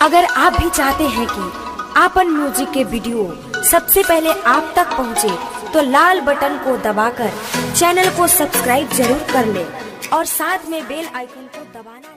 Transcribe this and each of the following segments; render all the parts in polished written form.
अगर आप भी चाहते हैं कि आपन म्यूजिक के वीडियो सबसे पहले आप तक पहुंचे, तो लाल बटन को दबाकर चैनल को सब्सक्राइब जरूर कर ले और साथ में बेल आइकन को दबाना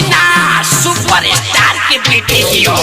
ना सुपरस्टार के बेटे हियो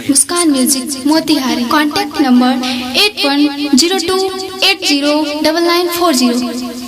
Muskan music Motihari. Contact number 8102809940।